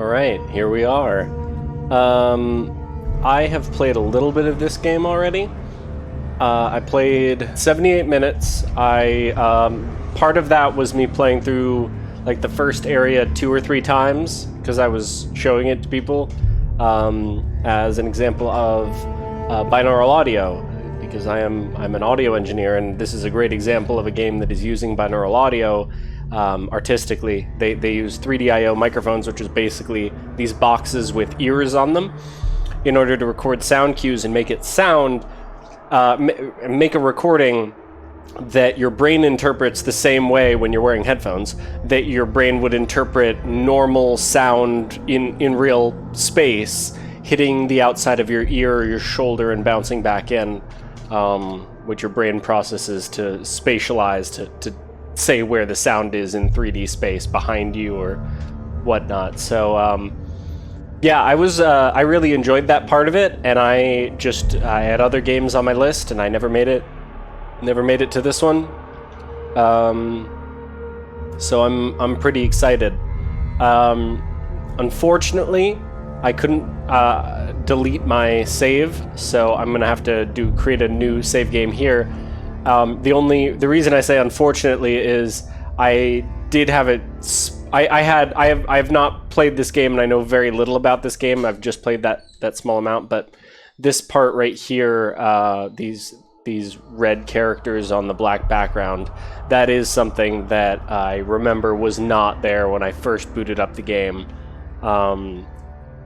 Alright, here we are. I have played a little bit of this game already. I played 78 minutes. Part of that was me playing through like the first area 2 or 3 times because I was showing it to people as an example of binaural audio, because I'm an audio engineer, and this is a great example of a game that is using binaural audio artistically. They use 3DIO microphones, which is basically these boxes with ears on them, in order to record sound cues and make it sound, make a recording that your brain interprets the same way when you're wearing headphones, that your brain would interpret normal sound in real space, hitting the outside of your ear or your shoulder and bouncing back in, which your brain processes to spatialize, to say where the sound is in 3D space behind you or whatnot. So yeah, I really enjoyed that part of it, and I had other games on my list, and I never made it to this one. So I'm pretty excited. Unfortunately, I couldn't delete my save, so I'm gonna have to create a new save game here. The reason I say unfortunately is I did have it. I have not played this game, and I know very little about this game. I've just played that small amount, but this part right here, these red characters on the black background, that is something that I remember was not there when I first booted up the game.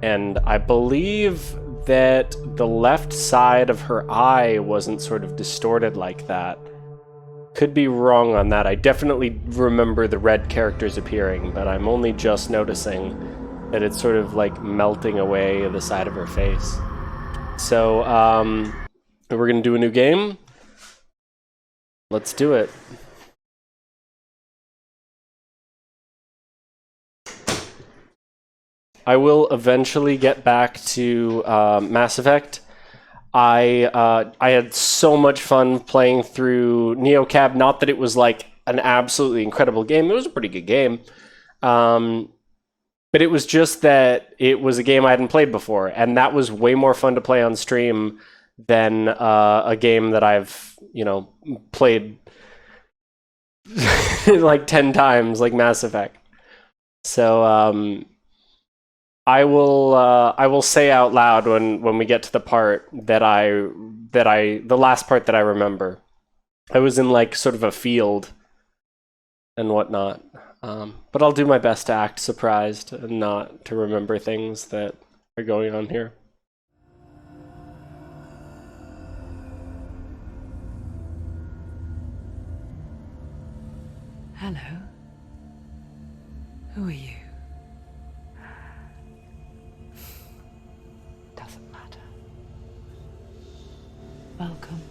And I believe that the left side of her eye wasn't sort of distorted like that. Could be wrong on that. I definitely remember the red characters appearing, but I'm only just noticing that it's sort of like melting away the side of her face. So, we're gonna do a new game. Let's do it. I will eventually get back to Mass Effect. I had so much fun playing through NeoCab. Not that it was like an absolutely incredible game. It was a pretty good game. But it was just that it was a game I hadn't played before, and that was way more fun to play on stream than a game that I've, played like 10 times, like Mass Effect. So I will say out loud when we get to the part the last part that I remember. I was in like sort of a field and whatnot, but I'll do my best to act surprised and not to remember things that are going on here. Hello. Who are you? Doesn't matter. Welcome.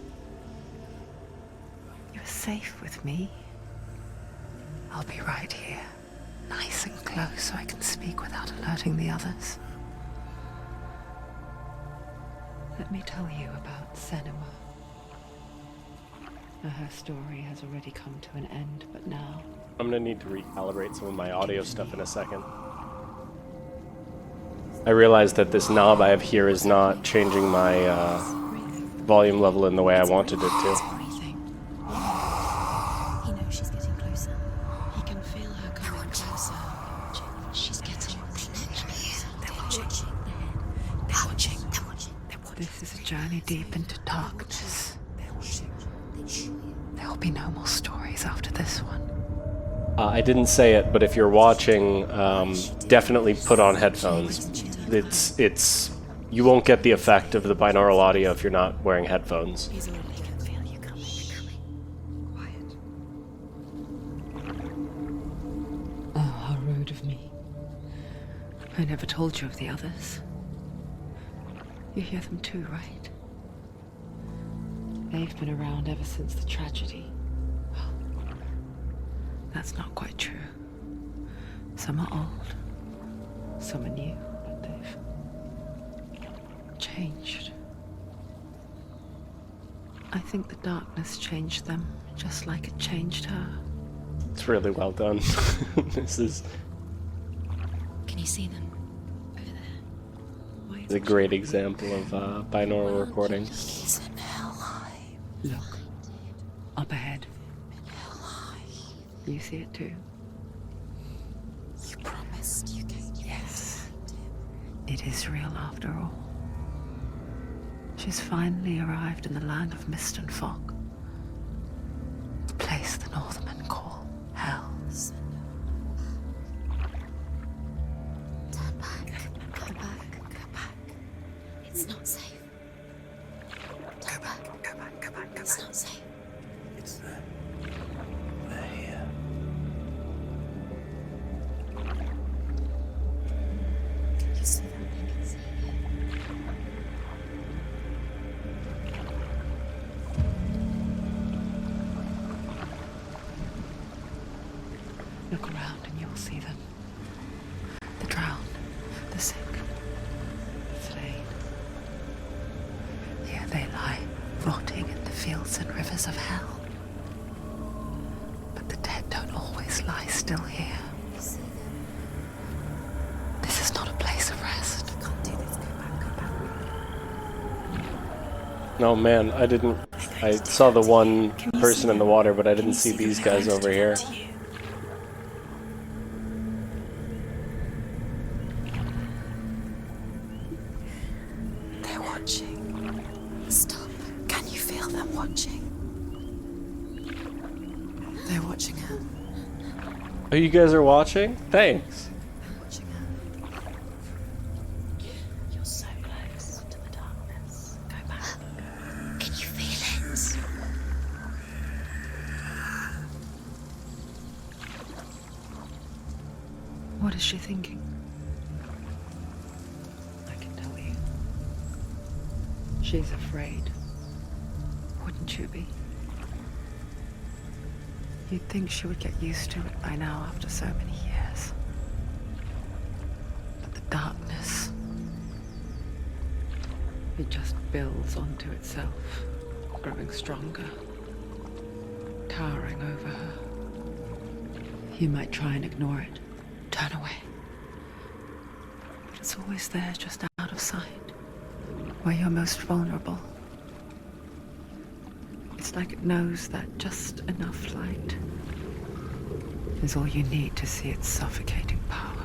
You're safe with me. I'll be right here, nice and close, so I can speak without alerting the others. Let me tell you about Senua. Her story has already come to an end, but now... I'm gonna need to recalibrate some of my audio stuff in a second. I realize that this knob I have here is not changing my volume level in the way I wanted it to. He knows she's getting closer. He can feel her coming closer. She's getting closer. They're watching. This is a journey deep into darkness. There will be no more stories after this one. I didn't say it, but if you're watching, definitely put on headphones. You won't get the effect of the binaural audio if you're not wearing headphones. He's already can feel you coming. Quiet. Oh, how rude of me. I never told you of the others. You hear them too, right? They've been around ever since the tragedy. Well, that's not quite true. Some are old, some are new, but they've changed. I think the darkness changed them, just like it changed her. It's really well done. This is... Can you see them? It's a great example of binaural recording. He's in Hell. Look. Up ahead. You see it too? You promised you gave me. Yes. It is real after all. She's finally arrived in the land of mist and fog. The place the Northmen call Hell. Turn back. Go back. Go back. It's not safe. Turn back. Go back. Go back. It's not safe. It's there. They're here. You see that? They can see you. Look around and you will see them. The drowned, the sick, the slain. Here they lie, rotting in the fields and rivers of hell. But the dead don't always lie still here. You see them. This is not a place of rest. You can't do this. Go back. Go back. Oh man, I saw the one person in the water, but I didn't see these guys over here. They're watching. Stop. Can you feel them watching? They're watching her. Oh, you guys are watching? Thanks. They're watching her. You're so close to the darkness. Go back. Can you feel it? What is she thinking? I can tell you. She's afraid. Wouldn't you be? You'd think she would get used to it by now after so many years. But the darkness, it just builds onto itself, growing stronger, towering over her. You might try and ignore it, turn away. But it's always there, just out of sight, where you're most vulnerable. It's like it knows that just enough light is all you need to see its suffocating power.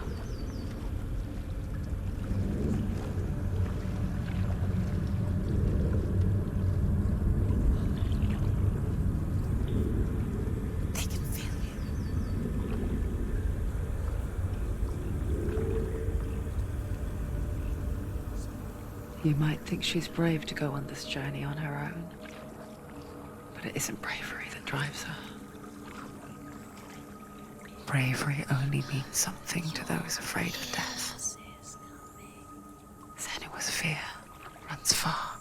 They can feel you. You might think she's brave to go on this journey on her own. But it isn't bravery that drives her. Bravery only means something to those afraid of death. Senua's fear runs far,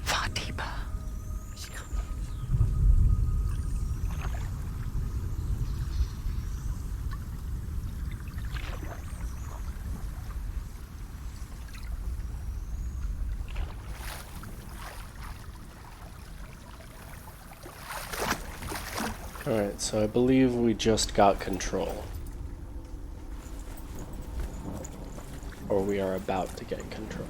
far deeper. Alright, so I believe we just got control. Or we are about to get control.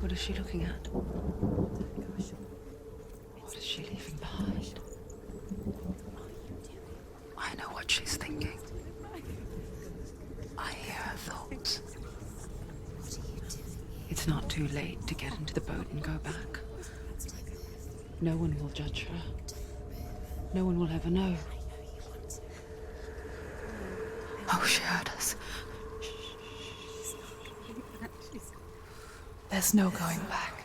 What is she looking at? What is she leaving behind? I know what she's thinking. I hear her thoughts. It's not too late to get into the boat and go back. No one will judge her. No one will ever know. Oh, she heard us. There's no going back.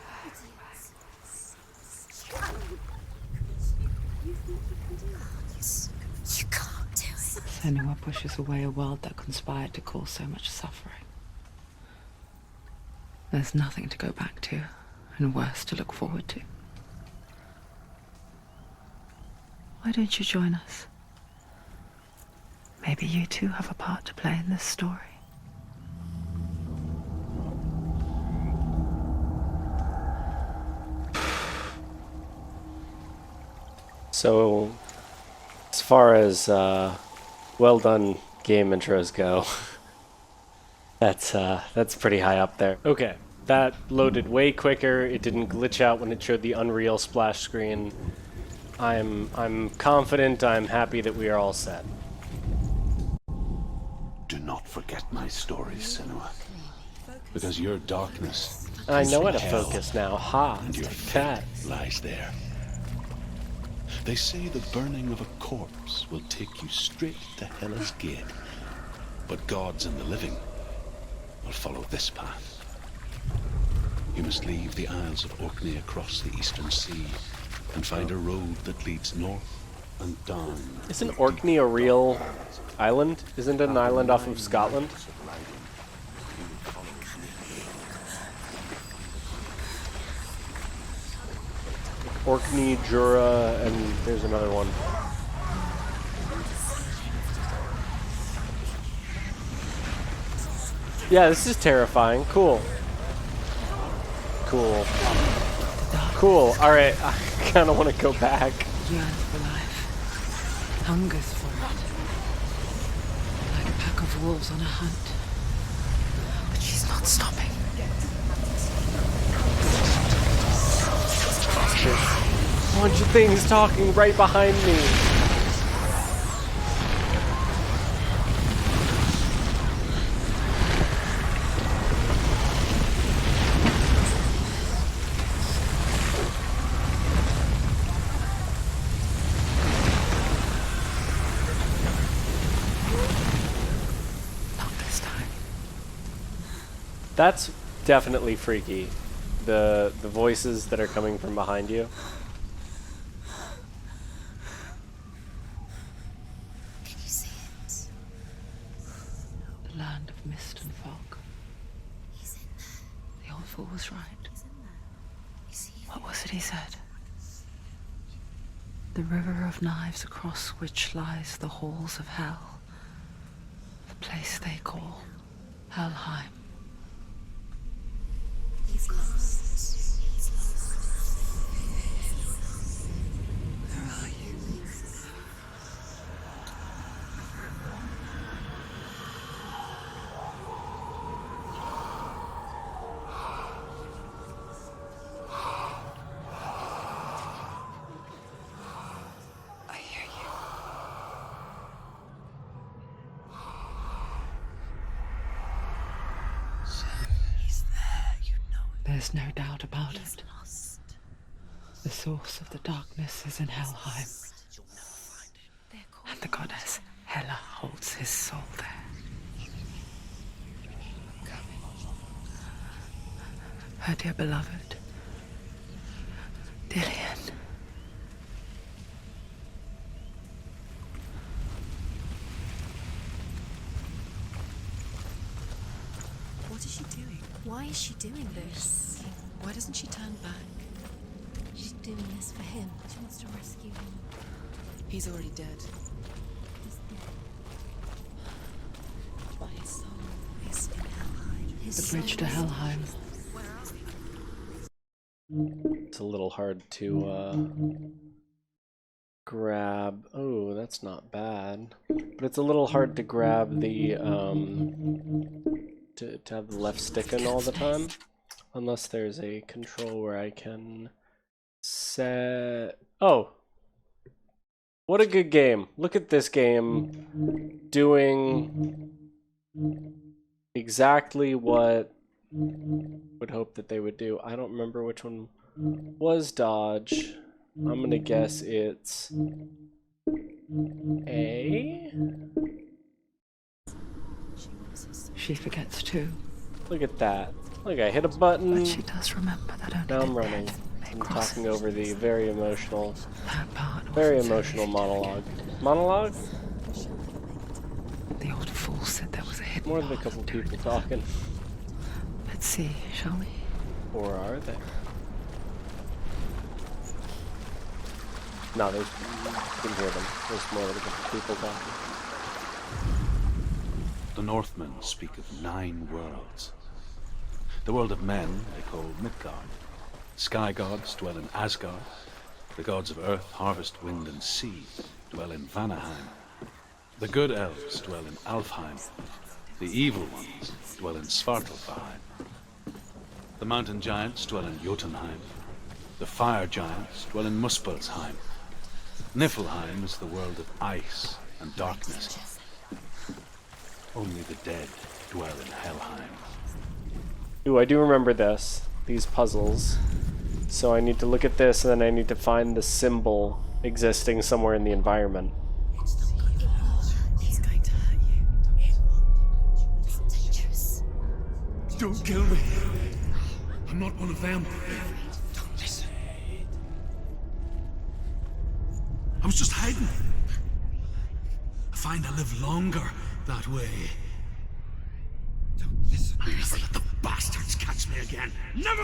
You can't do it. Senua pushes away a world that conspired to cause so much suffering. There's nothing to go back to, and worse to look forward to. Why don't you join us? Maybe you too have a part to play in this story. So, As far as well done game intros go, that's pretty high up there. Okay, that loaded way quicker. It didn't glitch out when it showed the Unreal splash screen. I'm confident. I'm happy that we are all set. Do not forget my stories, Senua. Because your darkness I know how to hell, focus now. Ha! and your Take that. fate lies there. They say the burning of a corpse will take you straight to Hela's gate. But gods and the living will follow this path. You must leave the Isles of Orkney across the eastern sea and find a road that leads north and down. Isn't Orkney a real island? Isn't it an island off of Scotland? Orkney, Jura, and there's another one. Yeah, this is terrifying. Cool. Cool. Cool. Alright, I kind of want to go back. Yearns for life, hungers for it, like a pack of wolves on a hunt. But she's not stopping. A bunch of things talking right behind me. Not this time. That's definitely freaky. The voices that are coming from behind you. Can you see it? The land of mist and fog. He's in there. The old fool was right. He's in there. You see him? What was it he said? The river of knives across which lies the halls of hell. The place they call Helheim. He's lost. He's lost. Where are you? I hear you. He's there. You know it. There's no doubt about He's it. lost. The source of the darkness is in Helheim, They're called and the goddess Hela holds his soul there. Her dear beloved, Dillion. What is she doing? Why is she doing this? Why doesn't she turn back? She's doing this for him. She wants to rescue him. He's already dead. He's dead. But his soul is in Helheim. His The bridge soul to is- Helheim. It's a little hard to grab. Oh, that's not bad. But it's a little hard to grab the to have the left stick in all the time, unless there's a control where I can set. Oh, what a good game! Look at this game doing exactly what would hope that they would do. I don't remember which one was dodge. I'm gonna guess it's A. She forgets too, Look at that. Look, I hit a button. but she does remember that only Now I'm the running. dead may I'm cross talking it. over the very emotional That part Very wasn't so emotional easy to monologue. forget. Monologue? The old fool said there was a hidden More than a path couple to people it. talking. Let's see, shall we? Or are they? No, there's. You can hear them. There's more than a couple people talking. The Northmen speak of 9 worlds. The world of men they call Midgard. Sky gods dwell in Asgard. The gods of earth, harvest, wind, and sea dwell in Vanaheim. The good elves dwell in Alfheim. The evil ones dwell in Svartalfheim. The mountain giants dwell in Jotunheim. The fire giants dwell in Muspelheim. Niflheim is the world of ice and darkness. Only the dead dwell in Helheim. Ooh, I do remember this. These puzzles. So I need to look at this, and then I need to find the symbol existing somewhere in the environment. He's going to hurt you. It's dangerous. Don't kill me. I'm not one of them. Don't listen. I was just hiding. I find I live longer that way. Don't listen. I'll never let the bastards catch me again. Never!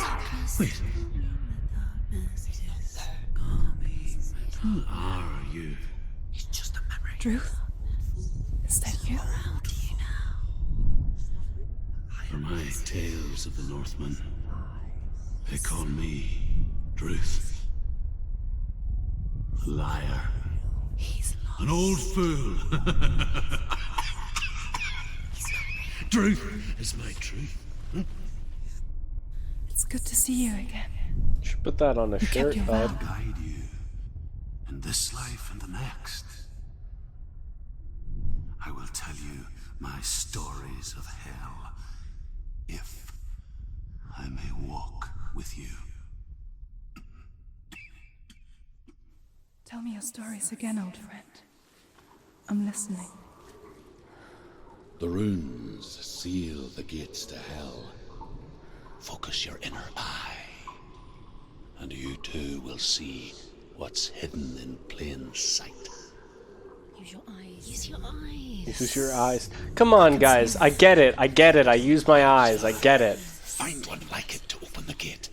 Wait. Who are you? It's just a memory. Drew? Is that you? Around you now. For my tales of the Northmen, they call me Druth. A liar. He's lost. An old fool. Druth is my truth. It's good to see you again. Should put that on a shirt, your bud. vow. Guide you in this life and the next. I will tell you my stories of hell, if I may walk with you. Tell me your stories again, old friend. I'm listening. The runes seal the gates to hell. Focus your inner eye, and you too will see what's hidden in plain sight. Use your eyes. Use your eyes. Use your eyes. Come on, guys. I get it. I get it. I use my eyes. I get it. Find one like it to open the gate.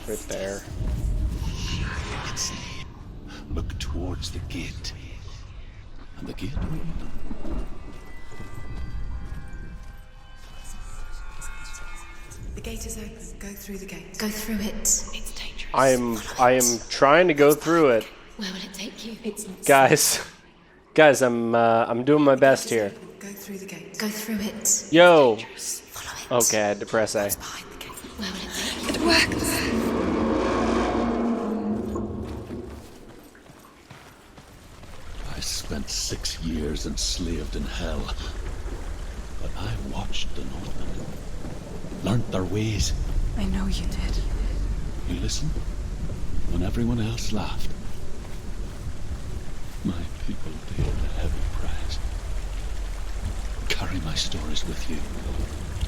Right there. Look towards the gate, and the gate will open. The gate is open. Go through the gate. Go through it. It's dangerous. I am trying to go through it, Where will it take you? It's not guys. Guys, I'm doing my best here. Go through the gate. Go through it. Yo. Follow it. Okay, I had to press A. Behind the gate. Where will it take you? It works! I spent 6 years enslaved in hell, but I watched the Northmen, learnt their ways. I know you did. You listened when everyone else laughed. My people paid a heavy price. Carry my stories with you,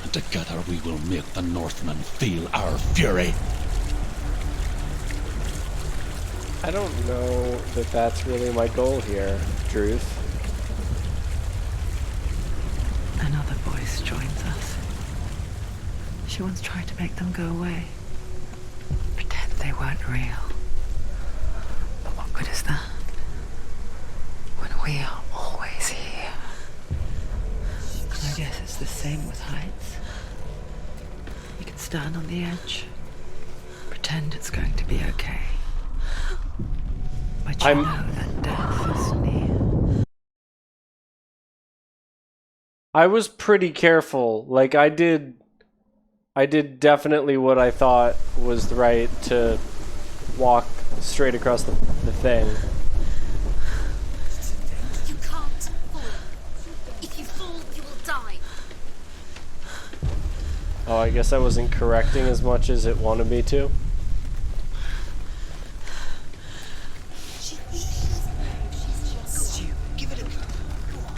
and together we will make the Northmen feel our fury. I don't know that that's really my goal here, Druth. Another voice joins us. She once tried to make them go away. Pretend they weren't real. But what good is that? When we are always here. And I guess it's the same with heights. You can stand on the edge. Pretend it's going to be okay. But you know that death is near. I was pretty careful. Like I did definitely what I thought was right to walk straight across the thing. You can't fall. If you fall, you will die. Oh, I guess I wasn't correcting as much as it wanted me to. Give it a go. Go on.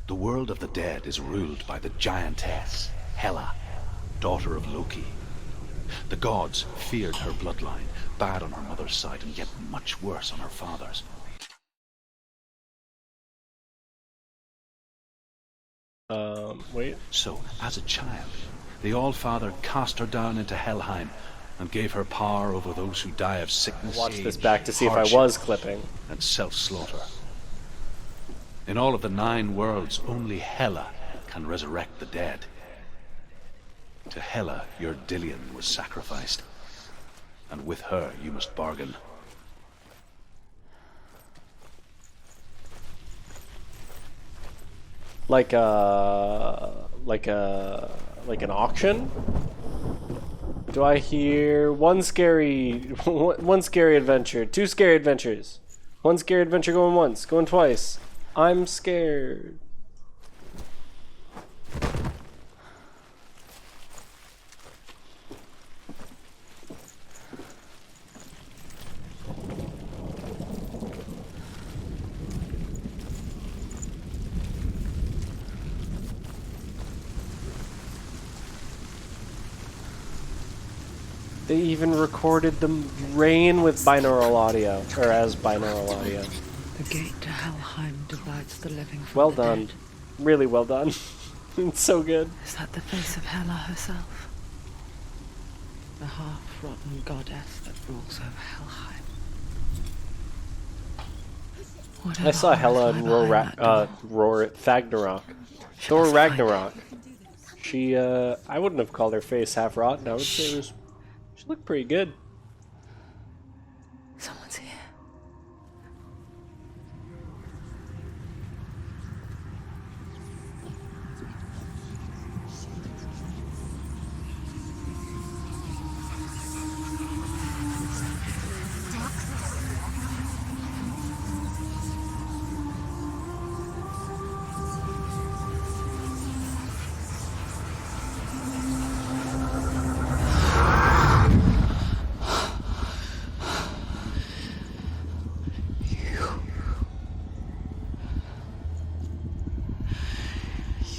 The world of the dead is ruled by the giantess, Hela, daughter of Loki. The gods feared her bloodline, bad on her mother's side and yet much worse on her father's. Wait. So, as a child, the All-Father cast her down into Helheim and gave her power over those who die of sickness, Watch this age, back to see if I hardship, was clipping. and self-slaughter. In all of the 9 worlds, only Hela can resurrect the dead. To Hela, your Dillion was sacrificed. And with her, you must bargain. Like an auction? Do I hear one scary adventure, 2 scary adventures, 1 scary adventure going once, going twice? I'm scared. They even recorded the rain with binaural audio, or as binaural audio. The gate to Helheim divides the living from Well the done. dead. Really well done. It's so good. Is that the face of Hela herself? The half-rotten goddess that rules over Helheim. Whatever I saw Hela horrors in lie behind that door, Ragnarok. she Thor must find Ragnarok. She, I wouldn't have called her face half rotten. I would say it was, she looked pretty good. Someone's here.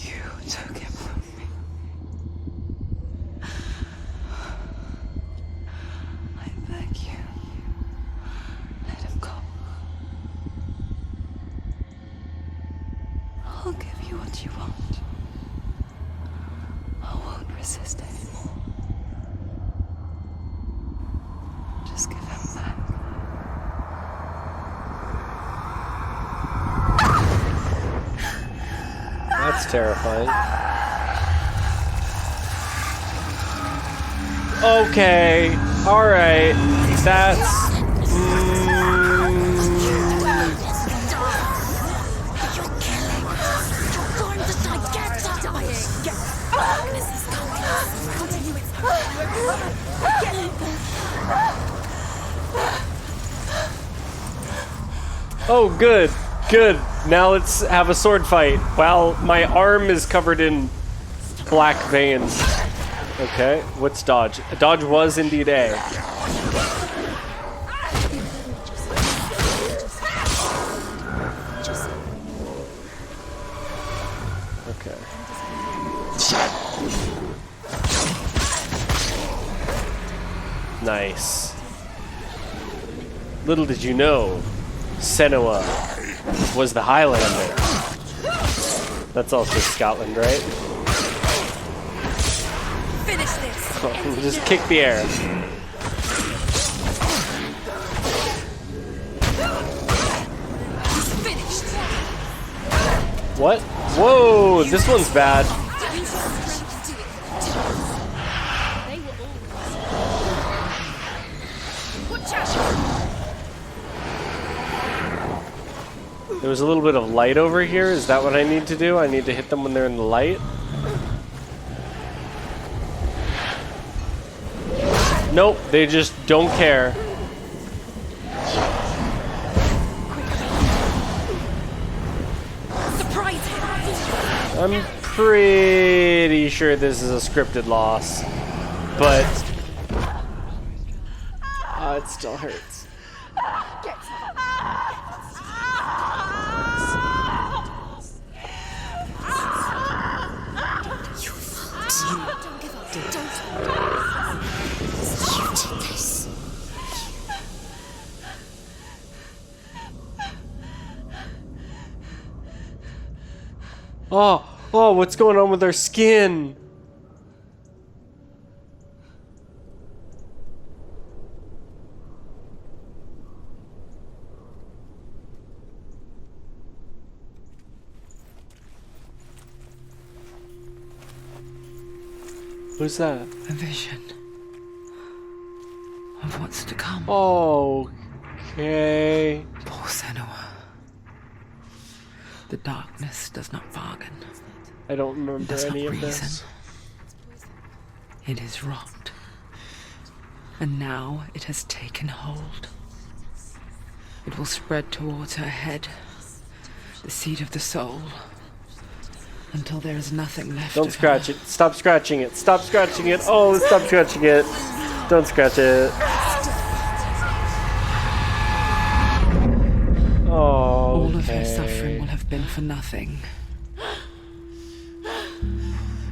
You took him from me. I beg you, let him go. I'll give you what you want. I won't resist anymore. Just give him back. That's terrifying. Okay. Alright. That's... Oh, good. Good. Now let's have a sword fight. Well, my arm is covered in black veins. Okay, what's dodge? Dodge was indeed A. Okay. Nice. Little did you know, Senua was the Highlander. That's also Scotland, right? Finish this. Just kick the air. Finished. What? Whoa, this one's bad. They were all. Watch out. There was a little bit of light over here. Is that what I need to do? I need to hit them when they're in the light? Nope, they just don't care. Surprise him. I'm pretty sure this is a scripted loss, but it still hurts. Don't give up. Don't. You did this. Oh, what's going on with our skin? Who's that? A vision of what's to come. Okay. Poor Senua. The darkness does not bargain. I don't remember Does not any of reason. this. It is rot. And now it has taken hold. It will spread towards her head, the seat of the soul, until there is nothing left Don't of scratch her. it. Stop scratching it. Stop scratching it. Oh, stop scratching it. Don't scratch it. Oh. All of her suffering will have been for nothing.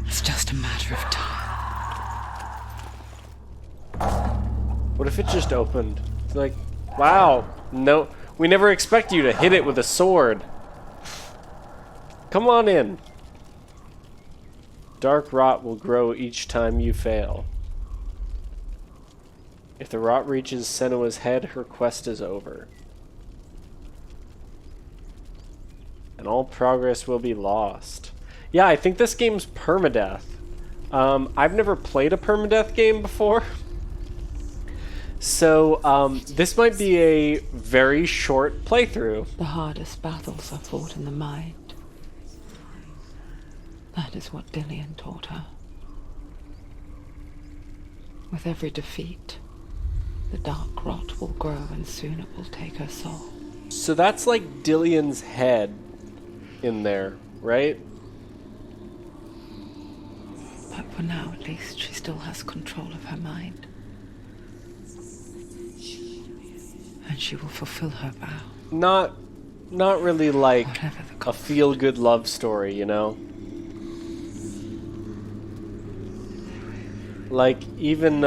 It's just a matter of time. What if it just opened? It's like, wow. No, we never expect you to hit it with a sword. Come on in. Dark rot will grow each time you fail. If the rot reaches Senua's head, her quest is over. And all progress will be lost. Yeah, I think this game's permadeath. I've never played a permadeath game before. So, this might be a very short playthrough. The hardest battles are fought in the mind. That is what Dillion taught her. With every defeat, the dark rot will grow and soon it will take her soul. So that's like Dillion's head in there, right? But for now, at least, she still has control of her mind. And she will fulfill her vow. Not really like Whatever the a cost. feel-good love story, you know? Like, even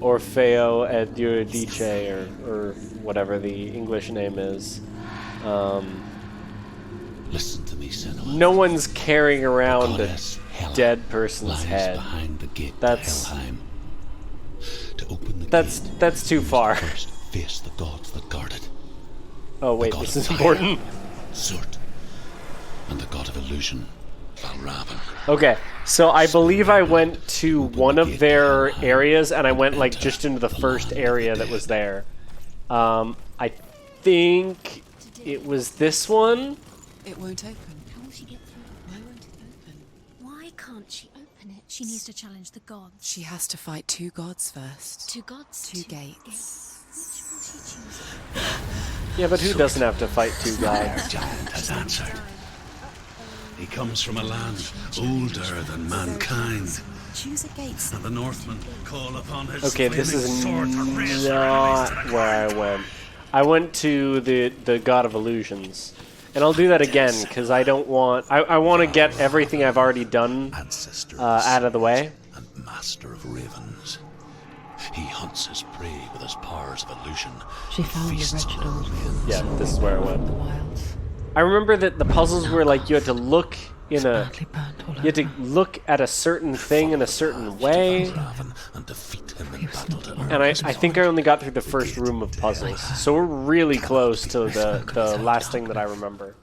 Orfeo et Eurydice, or whatever the English name is. Listen to me, Senua. No one's carrying around a Goddess Hela dead person's lies head. behind the gate That's- to Helheim. To open the That's too gate, far. first face the gods that guard it. Oh wait, God this of is fire, important. Surt, and the god of illusion, Valravan. Okay, so I believe I went to one of their areas, and I went like just into the first area that was there. I think it was this one. It won't open. How will she get through? Why won't it open? Why can't she open it? She needs to challenge the gods. She has to fight two gods first. Two gods. Two gates. Which will she choose? Yeah, but who doesn't have to fight two gods? Fire giant has answered. He comes from a land older than mankind, Choose a gate. and the Northmen call upon his Okay, this flaming is sword to raise their not enemies to the where I ground. went. I went to the God of Illusions. And I'll do that again, because I don't want... I want to get everything I've already done Ancestor of out of the way. and master of ravens. He hunts his prey with his powers of illusion. She found the Feasts wretched on old them. fools Yeah, this is where I in went. the wilds. I remember that the puzzles were like you had to look in a... Badly burnt all You had to over. look at a certain thing in a certain way. Raven and defeat him in battle to earn And I his think I only got through the first room of puzzles. So we're really close to the last thing that I remember.